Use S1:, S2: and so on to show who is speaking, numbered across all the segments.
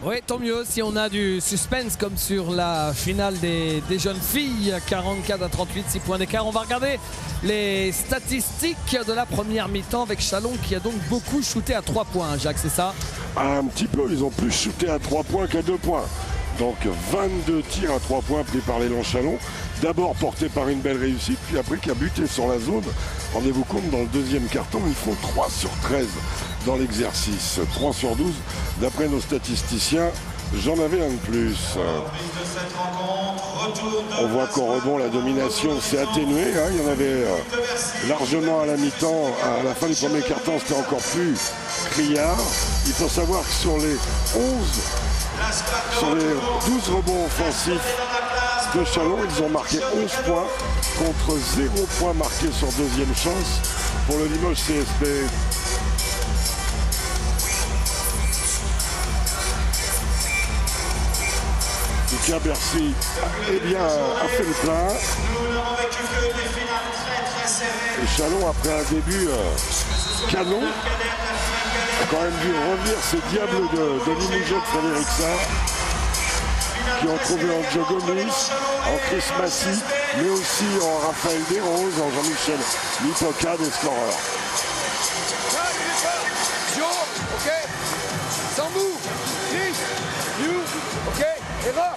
S1: Oui, tant mieux si on a du suspense comme sur la finale des jeunes filles. 44 à 38, 6 points d'écart. On va regarder les statistiques de la première mi-temps avec Châlons qui a donc beaucoup shooté à 3 points. Jacques, c'est ça?
S2: Un petit peu, ils ont plus shooté à 3 points qu'à 2 points. Donc 22 tirs à 3 points pris par l'élan Châlons. D'abord porté par une belle réussite, puis après qui a buté sur la zone. Rendez-vous compte, dans le deuxième carton, ils font 3 sur 13 dans l'exercice. 3 sur 12, d'après nos statisticiens, j'en avais un de plus. On voit qu'au rebond, la domination s'est atténuée. Hein. Il y en avait largement à la mi-temps. À la fin du premier carton, c'était encore plus criard. Il faut savoir que sur les 12 rebonds offensifs de Châlons, ils ont marqué 11 points contre 0 points marqués sur deuxième chance pour le Limoges CSP. Lucas Bercy a fait le plein. Et Châlons, après un début canon, a quand même dû revenir ces diables de Limoges de Frédéric Sarr, qui ont trouvé en Joe Gomis, en Chris Massy, mais aussi en Raphaël Desroses, en Jean-Michel Lipoca, des scoreurs.
S3: Joe, ok. Sambou, Chris, you, ok. Et là.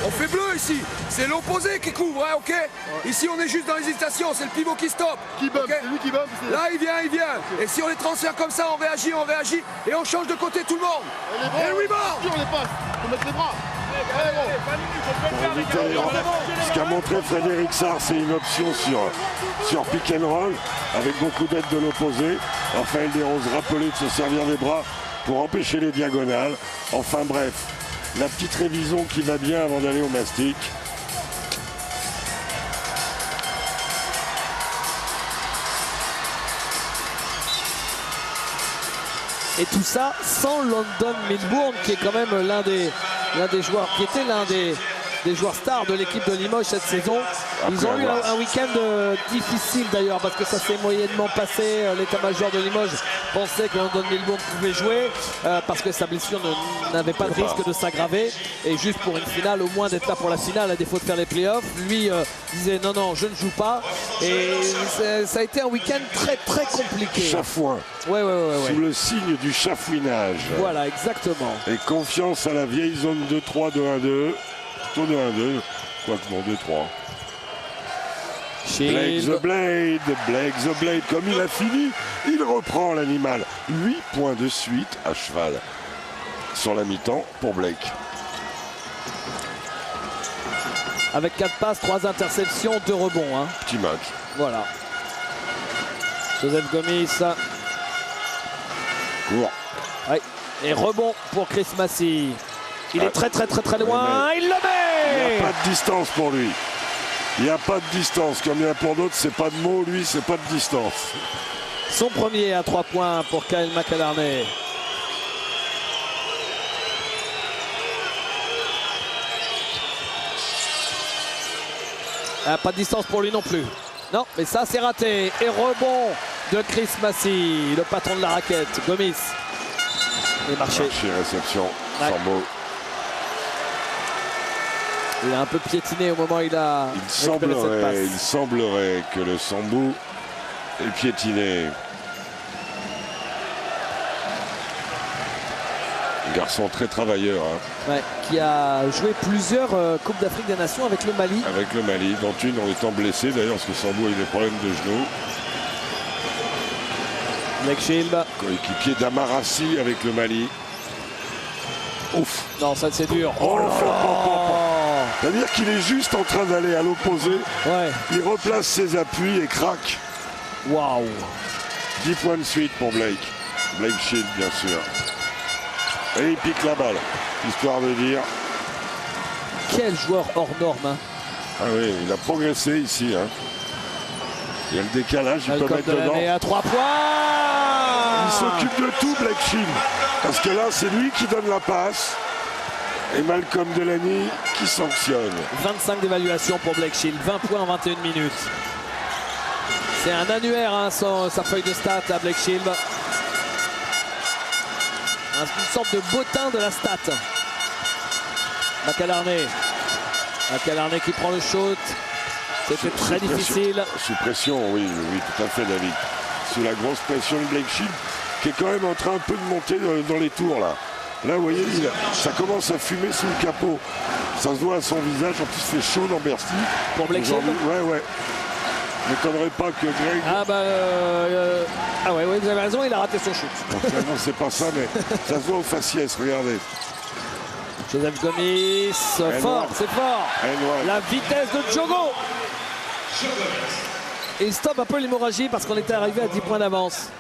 S3: On fait bleu ici. C'est l'opposé qui couvre, hein, ok. Ici, on est juste dans l'hésitation. C'est le pivot qui stoppe.
S4: Qui bump,
S3: okay.
S4: c'est lui qui bump.
S3: Là, il vient. Okay. Et si on les transfère comme ça, on réagit. Et on change de côté tout le monde. Et le rebound.
S4: On les passe. Faut mettre les bras.
S2: Ce qu'a montré Frédéric Sarr, c'est une option sur pick and roll, avec beaucoup d'aide de l'opposé. Raphaël Desroses rappelé de se servir des bras pour empêcher les diagonales. Enfin bref, la petite révision qui va bien avant d'aller au mastic.
S1: Et tout ça sans London Milbourne, qui est quand même l'un des joueurs, qui était l'un des joueurs stars de l'équipe de Limoges cette saison. Ils ont eu un week-end difficile d'ailleurs, parce que ça s'est moyennement passé. L'état-major de Limoges pensait que London Milbourne pouvait jouer, parce que sa blessure n'avait pas de risque de s'aggraver. Et juste pour une finale, au moins d'être là pour la finale, à défaut de faire les playoffs, lui disait non, je ne joue pas. Et ça a été un week-end très compliqué.
S2: Chafouin.
S1: Ouais.
S2: Sous le signe du chafouinage.
S1: Voilà, exactement.
S2: Et confiance à la vieille zone 2-3, 2-1-2. Plutôt 2-1-2. Quoique bon, 2-3. Blake the Blade, comme il a fini, il reprend l'animal. 8 points de suite à cheval sur la mi-temps pour Blake.
S1: Avec 4 passes, 3 interceptions, 2 rebonds. Hein.
S2: Petit match.
S1: Voilà. Joseph Gomis.
S2: Court.
S1: Ouais. Et rebond pour Chris Massy. Il est très loin. Il le met.
S2: Il n'y a pas de distance pour lui. Il n'y a pas de distance. Comme il y en a pour d'autres, c'est pas de mots. Lui, c'est pas de distance.
S1: Son premier à 3 points pour Kyle McAlarney. Ah, pas de distance pour lui non plus. Non, mais ça c'est raté. Et rebond de Chris Massy, le patron de la raquette. Gomis. Et marché.
S2: Réception.
S1: Ouais.
S2: Sambo.
S1: Il a un peu piétiné au moment où il a récupéré cette passe.
S2: Il semblerait que le Sambou ait piétiné. Un garçon très travailleur. Hein.
S1: Ouais, qui a joué plusieurs Coupes d'Afrique des Nations avec le Mali.
S2: Avec le Mali, dont une en étant blessé d'ailleurs, parce que Sambou a eu des problèmes de genoux.
S1: Blake Shield.
S2: Coéquipier d'Amarassi avec le Mali. Ouf.
S1: Non, ça c'est dur.
S2: Oh là là. C'est-à-dire qu'il est juste en train d'aller à l'opposé.
S1: Ouais.
S2: Il replace ses appuis et craque.
S1: Waouh.
S2: 10 points de suite pour Blake. Blake Shield, bien sûr. Et il pique la balle, histoire de dire.
S1: Quel joueur hors norme. Hein.
S2: Ah oui, il a progressé ici. Hein. Il y a le décalage, il peut mettre dedans.
S1: Et à 3 points.
S2: Il s'occupe de tout, Blake Shield. Parce que là, c'est lui qui donne la passe. Et Malcolm Delaney qui sanctionne.
S1: 25 d'évaluation pour Blake Shield. 20 points en 21 minutes. C'est un annuaire, hein, sa feuille de stats à Blake Shield. une sorte de bottin de la stat. McAlarney qui prend le shoot. C'était très difficile.
S2: Sous pression, oui, tout à fait, David. Sous la grosse pression de Blake Shield, qui est quand même en train un peu de monter dans les tours, là. Là, vous voyez, ça commence à fumer sous le capot. Ça se voit à son visage. En plus, il fait chaud dans Bercy.
S1: Pour Blake Shield.
S2: Ouais. Je m'étonnerais pas que Greg...
S1: Ah ouais, vous avez raison, il a raté son shoot.
S2: Non, c'est pas ça, mais ça se voit au faciès, regardez.
S1: Joseph Gomis, fort, c'est fort. La vitesse de Djogo. Et il stoppe un peu l'hémorragie parce qu'on était arrivé à 10 points d'avance.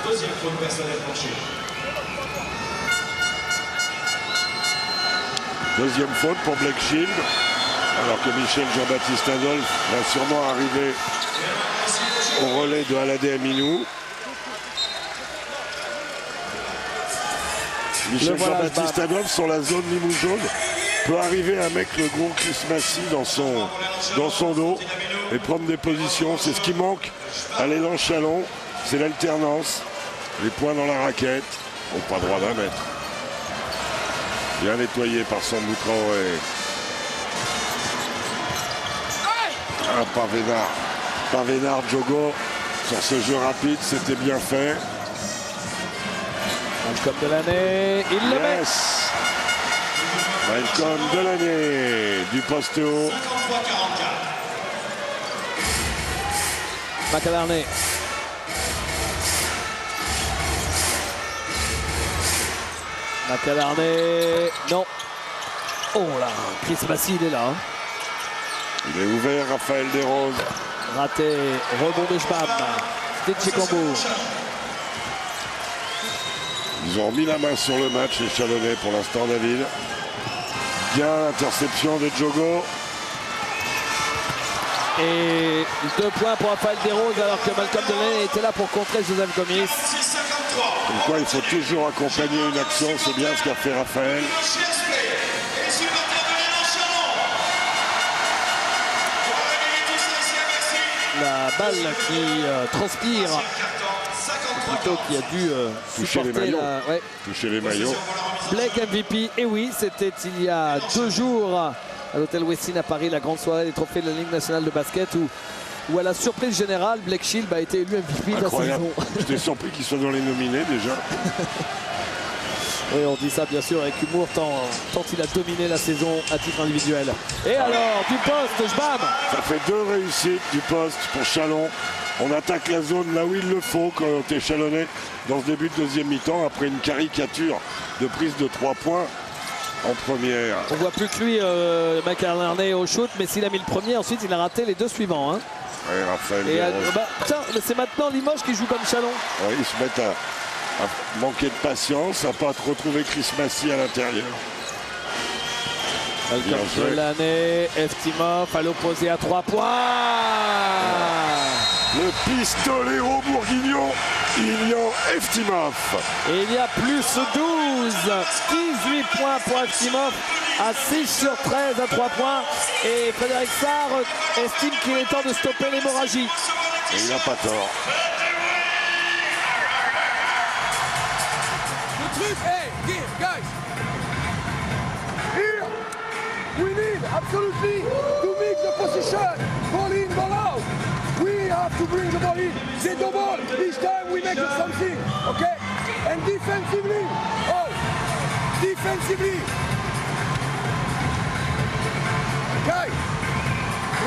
S5: Deuxième faute personnelle penchée.
S2: Deuxième faute pour Blake Shield. Alors que Michel Jean-Baptiste Adolphe va sûrement arriver au relais de Aladé Aminou. Michel Jean-Baptiste Adolphe sur la zone Limoux jaune peut arriver à mettre le gros Chris Massy dans son dos et prendre des positions. C'est ce qui manque à l'élan Chalon. C'est l'alternance. Les points dans la raquette. Pas droit d'un mètre. Bien nettoyé par Sambou Traoré. Pavénard Djogo sur ce jeu rapide, c'était bien fait.
S1: Malcolm Delaney, il le met.
S2: Malcolm Delaney du poste haut.
S1: McAlarney. Non. Oh là, Chris Massy, il est là.
S2: Il est ouvert, Raphaël Desroses.
S1: Raté, rebond de Schbam. C'était Chikambo.
S2: Ils ont mis la main sur le match, les Chalonnais, pour l'instant, David. Bien, interception de Djogo.
S1: Et 2 points pour Raphaël Desroses alors que Malcolm Delaney était là pour contrer Joseph Gomis.
S2: Comme quoi, il faut toujours accompagner une action, c'est bien ce qu'a fait Raphaël.
S1: La balle qui transpire, plutôt qui a dû
S2: toucher les maillots. Toucher les maillots.
S1: Blake MVP, et oui, c'était il y a 2 jours à l'hôtel Westin à Paris, la grande soirée des trophées de la Ligue nationale de basket où à la surprise générale, Blake Shield a été élu MVP de la saison.
S2: J'étais surpris qu'il soit dans les nominés déjà.
S1: Oui, on dit ça bien sûr avec humour, tant il a dominé la saison à titre individuel. Et alors, du poste, Schbam.
S2: Ça fait 2 réussites du poste pour Chalon. On attaque la zone là où il le faut quand on est Chalonnais dans ce début de deuxième mi-temps, après une caricature de prise de 3 points en première.
S1: On voit plus que lui, McAlarney au shoot, mais s'il a mis le premier, ensuite il a raté les 2 suivants. Hein.
S2: Oui, Raphaël.
S1: Tiens, c'est maintenant Limoges qui joue comme Chalon.
S2: Oui, ils se mettent à manquer de patience, à ne pas retrouver Chris Massy à l'intérieur.
S1: Malcolm Delaney, Eftimov à l'opposé à 3 points.
S2: Le pistolero bourguignon, Ilian Eftimov.
S1: Et il y a plus 12, 18 points pour Eftimov à 6 sur 13 à 3 points. Et Frédéric Sarr estime qu'il est temps de stopper l'hémorragie.
S2: Et il n'a pas tort.
S3: Hey, guys! Here! We need absolutely to mix the position. Ball in, ball out. We have to bring the ball in. They double. Each time we make something. Okay? And defensively. Oh! Defensively. Guys,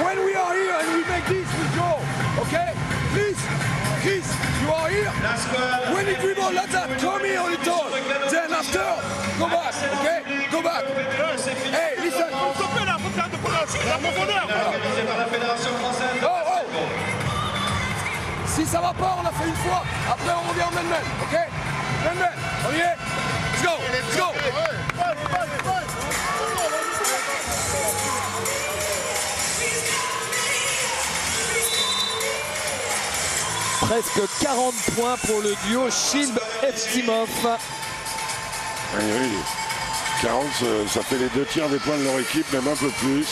S3: when we are here and we make this, we go. Okay? Please. Chris, you are here. When you dribble like that, come here on the toe. Then after, go back, okay? Go back. Hey, listen. Oh. Si ça va pas, on l'a fait une fois. Après, on revient en man-man, ok? Man-man, on y est? Let's go, let's go.
S1: Presque 40 points pour le duo Shield-Eftimov.
S2: Oui. 40, ça fait les 2 tiers des points de leur équipe, même un peu plus.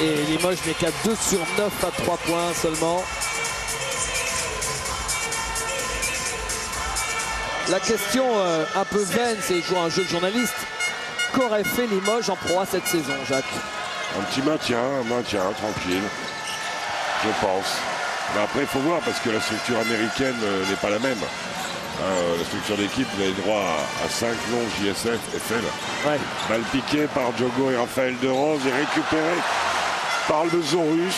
S1: Et Limoges n'est qu'à 2 sur 9 à 3 points seulement. La question un peu vaine, c'est jouer un jeu de journaliste. Qu'aurait fait Limoges en Pro A cette saison, Jacques?
S2: Un petit maintien, tranquille, je pense. Mais après, il faut voir, parce que la structure américaine n'est pas la même. La structure d'équipe, vous avez droit à 5 longs JSF, FL.
S1: Ouais.
S2: Mal piqué par Diogo et Raphaël De Rose et récupéré par le Zorus,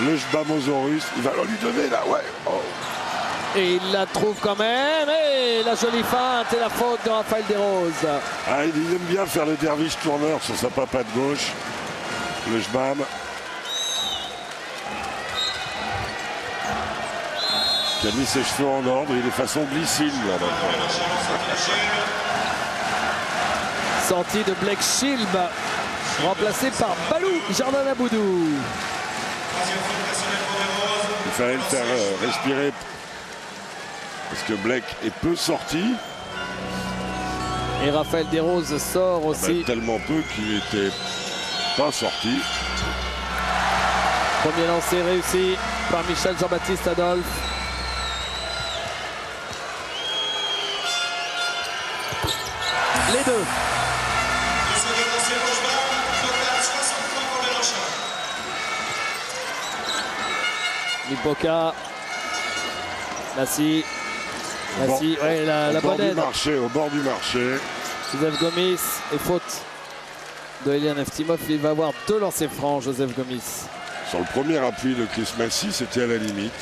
S2: le Jbamosaurus. Il va lui donner là, ouais. Oh.
S1: Et il la trouve quand même. Et la jolie feinte et la faute de Raphaël De Rose.
S2: Ah, il aime bien faire le derviche tourneur sur sa papate gauche. Le Jbam. Qui a mis ses cheveux en ordre. Il est façon glycine là maintenant.
S1: Sortie de Blake Shilb, remplacé par Balou Jordan Aboudou.
S2: Il fallait le faire respirer. Parce que Blake est peu sorti.
S1: Et Raphaël De Rose sort aussi.
S2: Tellement peu qu'il n'était pas sorti.
S1: Premier lancé réussi par Michel Jean-Baptiste Adolphe. Les deux. Lipoka. Lassie. Lassie, ouais, la bonne aide.
S2: Au bord du marché.
S1: Joseph Gomis et faute de Elian Eftimov. Il va avoir 2 lancers francs, Joseph Gomis.
S2: Sur le premier appui de Chris Massy, c'était à la limite.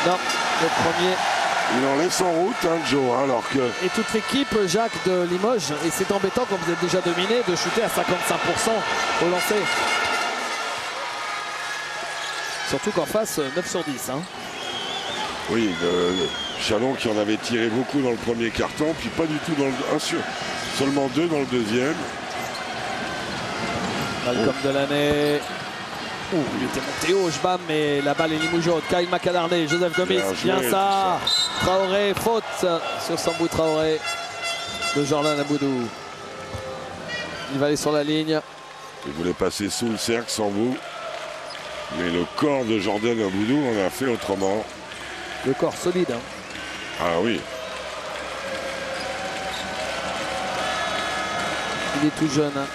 S1: Non, le premier.
S2: Il en laisse en route, hein, Joe, alors que...
S1: Et toute l'équipe, Jacques, de Limoges, et c'est embêtant quand vous êtes déjà dominé, de shooter à 55% au lancer. Surtout qu'en face, 9 sur 10. Hein.
S2: Oui, Chalon qui en avait tiré beaucoup dans le premier carton, puis pas du tout dans le... seulement 2 dans le deuxième.
S1: Malcolm Delaney. Il était monté haut, Jbam, mais la balle est limougeaude. Kyle McAdarney, Joseph Gomis, bien ça. Traoré, faute sur Sambou Traoré de Jordan Aboudou. Il va aller sur la ligne.
S2: Il voulait passer sous le cercle, Sambou. Mais le corps de Jordan Aboudou en a fait autrement.
S1: Le corps solide. Hein.
S2: Ah oui.
S1: Il est tout jeune. Hein.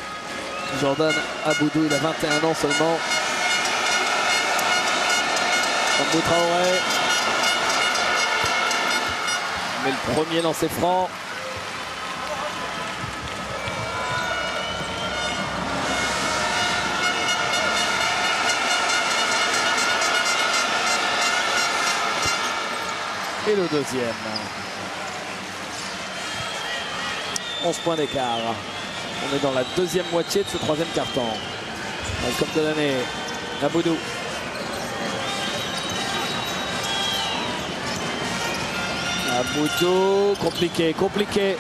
S1: Jordan Aboudou, il a 21 ans seulement. Sambou Traoré. Mais le premier lancer franc. Et le deuxième. 11 points d'écart. On est dans la deuxième moitié de ce troisième carton. Malcolm Delaney. Aboudou. Aboudou. Compliqué.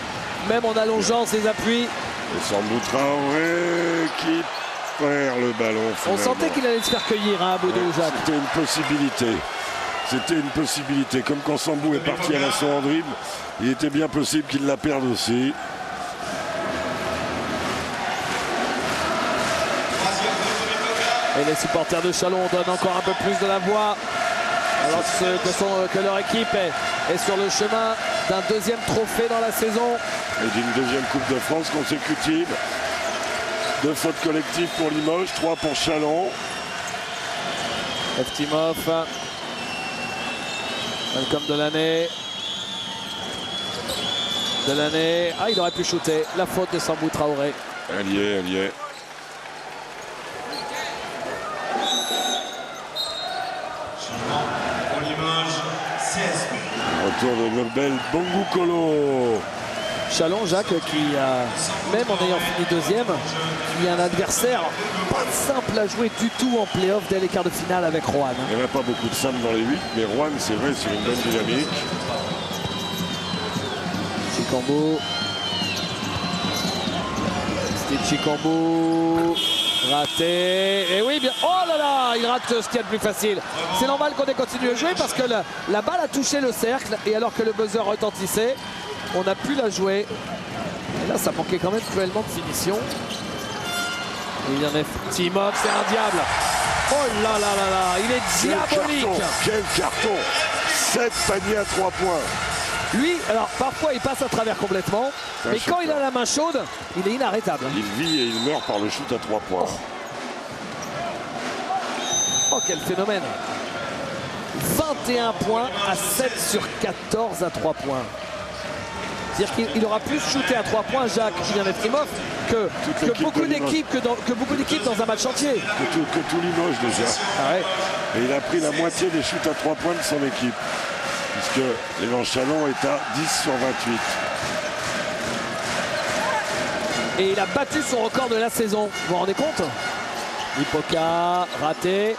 S1: Même en allongeant ses appuis.
S2: Et Sambou Traoré qui perd le ballon.
S1: On sentait qu'il allait se faire cueillir, hein, Aboudou, Jacques.
S2: C'était une possibilité. C'était une possibilité. Comme quand Sambou est parti à l'assaut en dribble, il était bien possible qu'il la perde aussi.
S1: Et les supporters de Chalon donnent encore un peu plus de la voix. Alors que leur équipe est sur le chemin d'un deuxième trophée dans la saison.
S2: Et d'une deuxième Coupe de France consécutive. 2 fautes collectives pour Limoges, 3 pour Chalon.
S1: Eftimov. Malcolm Delaney. Ah, il aurait pu shooter. La faute de Sambou Traoré.
S2: Elle y est. Retour de Nobel Bongukolo.
S1: Chalon, Jacques, qui même en ayant fini deuxième, qui est un adversaire pas simple à jouer du tout en play-off dès les quarts de finale avec Rouen.
S2: Il n'y en a pas beaucoup de simples dans les 8, mais Rouen, c'est vrai, c'est une bonne dynamique.
S1: Chikambo. Steve Chikambo. Raté. Et oui, bien. Oh là là, il rate ce qu'il y a de plus facile. C'est normal qu'on ait continué à jouer parce que la balle a touché le cercle. Et alors que le buzzer retentissait, on a pu la jouer. Et là, ça manquait quand même cruellement de finition. Il y en a Timov, c'est un diable. Oh là là là là, il est diabolique.
S2: Quel carton. 7 paniers à 3 points.
S1: Lui, alors parfois il passe à travers complètement, mais quand il a la main chaude, il est inarrêtable.
S2: Il vit et il meurt par le shoot à 3 points.
S1: Oh, quel phénomène. 21 points à 7 sur 14 à 3 points. C'est-à-dire qu'il aura plus shooté à 3 points, Jacques Eftimov, que beaucoup d'équipes dans un match entier.
S2: Que tout Limoges déjà.
S1: Ah ouais.
S2: Et il a pris la moitié des shoots à 3 points de son équipe. Puisque l'élan Chalon est à 10 sur 28.
S1: Et il a battu son record de la saison. Vous vous rendez compte? Lipoka, raté.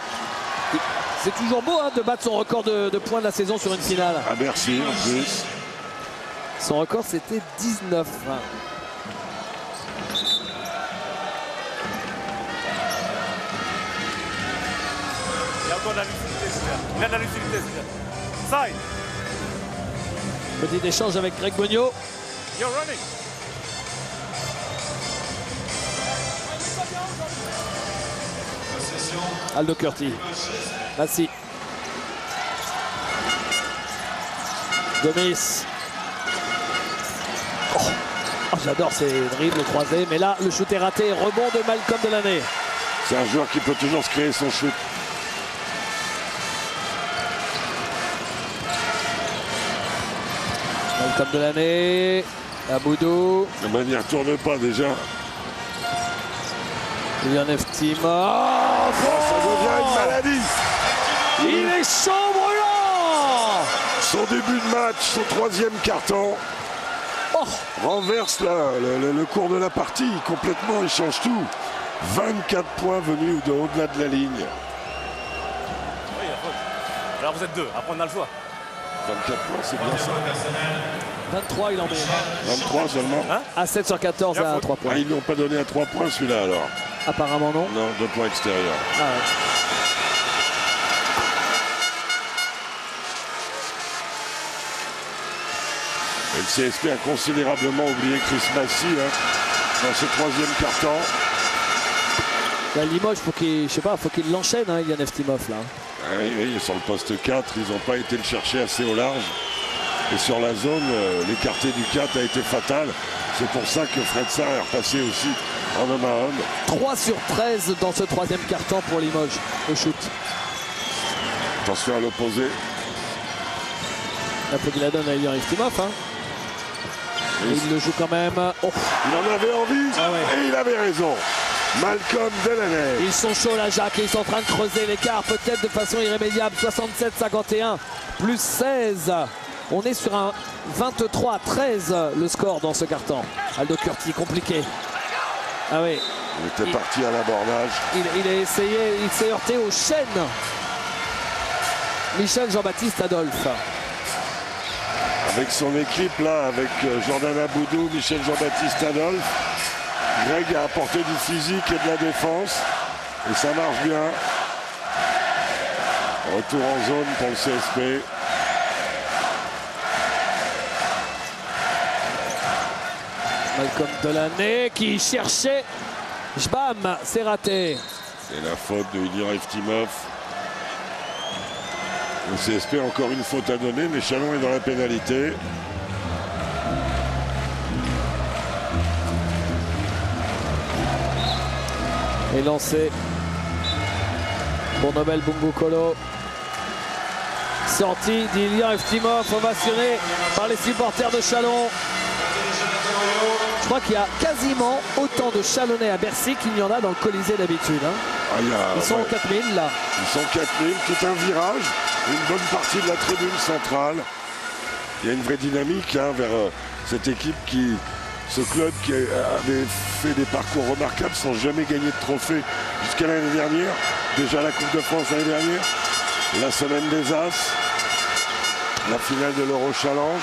S1: C'est toujours beau de battre son record de points de la saison sur une finale.
S2: À Bercy en plus.
S1: Son record c'était 19.
S6: Il y a encore de la lucidité, c'est bien. Il a de la lucidité, c'est bien. Side.
S1: Petit échange avec Greg Bogno.
S6: You're running.
S1: Aldo Curti. Merci. Gomis. Oh, j'adore ces dribbles croisés. Mais là, le shoot est raté. Rebond de Malcolm Delaney.
S2: C'est un joueur qui peut toujours se créer son shoot.
S1: Malcolm Delaney. Aboudou.
S2: Mais il n'y retourne pas déjà.
S1: Ilian Eftimov.
S2: Ça devient une maladie.
S1: Il est chaud brûlant.
S2: Son début de match, son 3e carton. Renverse le cours de la partie complètement, il change tout. 24 points venus au-delà de la ligne.
S6: Oui, il y a faute. Alors vous êtes deux, après on a le choix.
S2: 24 points, c'est bien ça.
S1: 23, il en met.
S2: 23 seulement.
S6: Hein?
S1: À 7 sur 14 à 3 points.
S2: Ah, ils n'ont pas donné à 3 points celui-là alors.
S1: Apparemment non.
S2: Non, 2 points extérieurs.
S1: Ah ouais.
S2: Et le CSP a considérablement oublié Chris Massy dans ce 3e carton.
S1: Là, Limoges, faut qu'il l'enchaîne, Ilian Eftimov là.
S2: Ah oui, sur le poste 4, ils n'ont pas été le chercher assez au large. Et sur la zone, l'écarté du 4 a été fatal. C'est pour ça que Fred Sarr est repassé aussi en homme à homme.
S1: 3 sur 13 dans ce 3e carton pour Limoges au shoot.
S2: Attention à l'opposé.
S1: Il faut qu'il la donne à Ilian Eftimov. Et il le joue quand même. Oh.
S2: Il en avait envie et il avait raison. Malcolm Delaney.
S1: Ils sont chauds là, Jacques, et ils sont en train de creuser l'écart, peut-être de façon irrémédiable. 67-51, plus 16. On est sur un 23-13 le score dans ce carton. Aldo Curti, compliqué. Ah oui.
S2: Il était parti à l'abordage.
S1: Il a essayé, il s'est heurté aux chaînes. Michel Jean-Baptiste Adolphe.
S2: Avec son équipe là, avec Jordan Aboudou, Michel Jean-Baptiste Adolphe. Greg a apporté du physique et de la défense. Et ça marche bien. Retour en zone pour le CSP.
S1: Malcolm Delaney qui cherchait. Jbam, c'est raté.
S2: C'est la faute de Ilian Eftimov. Le CSP a encore une faute à donner, mais Chalon est dans la pénalité.
S1: Et lancé pour Nobel Bumbukolo. Sortie d'Ilian Eftimov, ovationné par les supporters de Chalon. Je crois qu'il y a quasiment autant de Chalonnais à Bercy qu'il y en a dans le Colisée d'habitude. Ils sont 4000 là.
S2: Ils sont 4000, tout un virage, une bonne partie de la tribune centrale. Il y a une vraie dynamique vers cette équipe ce club qui avait fait des parcours remarquables sans jamais gagner de trophée jusqu'à l'année dernière. Déjà la Coupe de France l'année dernière, la semaine des As, la finale de l'Euro Challenge.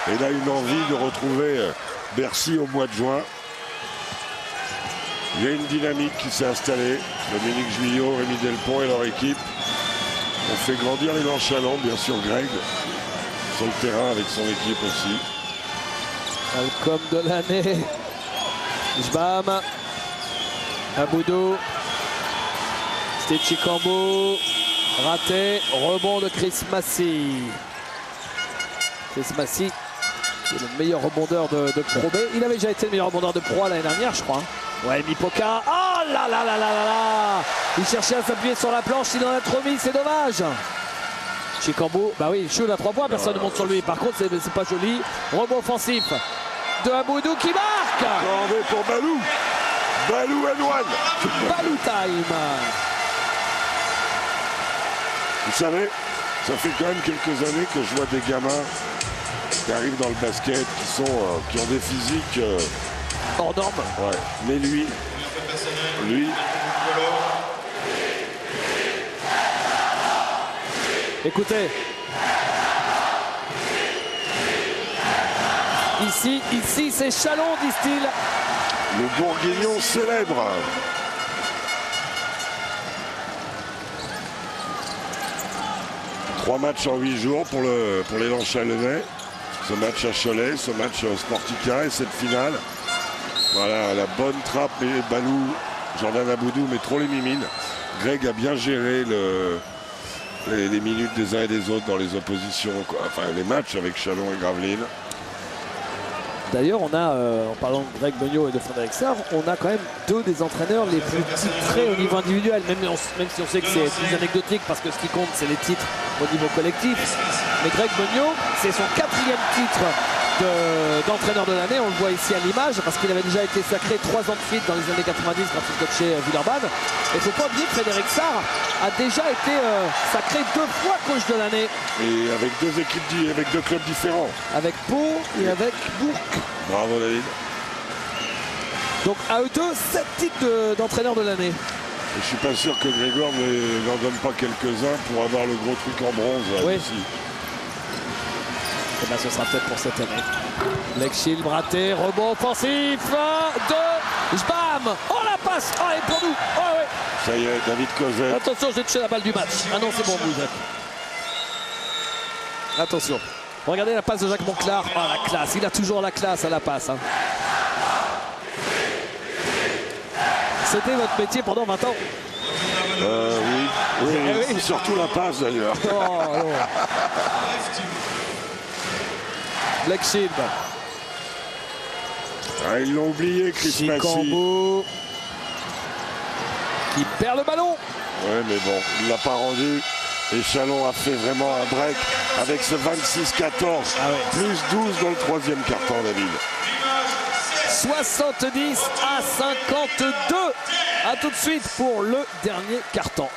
S2: Et là, une envie de retrouver Bercy au mois de juin. Il y a une dynamique qui s'est installée. Dominique Juillot, Rémi Delpont et leur équipe ont fait grandir les Lanchalons. Bien sûr, Greg sur le terrain avec son équipe aussi.
S1: Malcolm de l'année. Jbam. Aboudou. Steve Chikambo. Raté. Rebond de Chris Massy. Chris Massy, qui est le meilleur rebondeur de Pro B. Il avait déjà été le meilleur rebondeur de Pro A l'année dernière, je crois. Ouais, Mipoka. Oh là là là là là là. Il cherchait à s'appuyer sur la planche. Il en a trop mis, c'est dommage. Chikambo, bah oui, il shoot à 3 points, personne ne monte sur lui. Par contre, c'est pas joli. Rebond offensif de Aboudou qui marque.
S2: Corvée pour Balou. Balou and one.
S1: Balou time.
S2: Vous savez, ça fait quand même quelques années que je vois des gamins qui arrivent dans le basket, qui ont des physiques
S1: hors norme.
S2: Ouais. Mais lui,
S1: écoutez. Ici, c'est Chalon, disent-ils.
S2: Le Bourguignon célèbre. Trois matchs en 8 jours pour l'élan chalonnais. Ce match à Cholet, ce match Sportica et cette finale. Voilà, la bonne trappe et Balou, Jordan Aboudou, mais trop les mimines. Greg a bien géré les minutes des uns et des autres dans les oppositions, quoi. Enfin les matchs avec Chalon et Gravelines.
S1: D'ailleurs, on a, en parlant de Greg Beugnot et de Frédéric Sarr, on a quand même deux des entraîneurs les plus titrés au niveau individuel, même si on sait que c'est plus anecdotique parce que ce qui compte, c'est les titres au niveau collectif. Mais Greg Beugnot, c'est son 4e titre d'entraîneur de l'année. On le voit ici à l'image parce qu'il avait déjà été sacré 3 ans de suite dans les années 90 quand il coachait Villeurbanne. Et il ne faut pas oublier que Frédéric Sarr a déjà été sacré 2 fois coach de l'année.
S2: Et avec deux équipes, avec 2 clubs différents.
S1: Avec Pau et avec Bourg.
S2: Bravo David.
S1: Donc à eux deux, 7 titres d'entraîneur de l'année.
S2: Je suis pas sûr que Grégoire n'en donne pas quelques-uns pour avoir le gros truc en bronze là, ici.
S1: Et bien ce sera peut-être pour cette année. Lexhill raté, rebond offensif de Jbam. Oh la passe. Oh et pour nous. Oh ouais.
S2: Ça y est, David Cosette.
S1: Attention, j'ai touché la balle du match. Ah non, c'est bon, vous. Attention. Regardez la passe de Jacques Monclar. Oh la classe. Il a toujours la classe à la passe. Hein. C'était votre métier pendant 20 ans.
S2: Oui. Surtout la passe d'ailleurs.
S1: Oh, Lexhill.
S2: Ah, ils l'ont oublié, Chris Massy.
S1: Chikambo qui perd le ballon.
S2: Ouais, mais bon, il ne l'a pas rendu. Et Chalon a fait vraiment un break avec ce 26-14.
S1: Ah ouais.
S2: Plus 12 dans le 3e quart-temps, David.
S1: 70 à 52. A tout de suite pour le dernier quart-temps.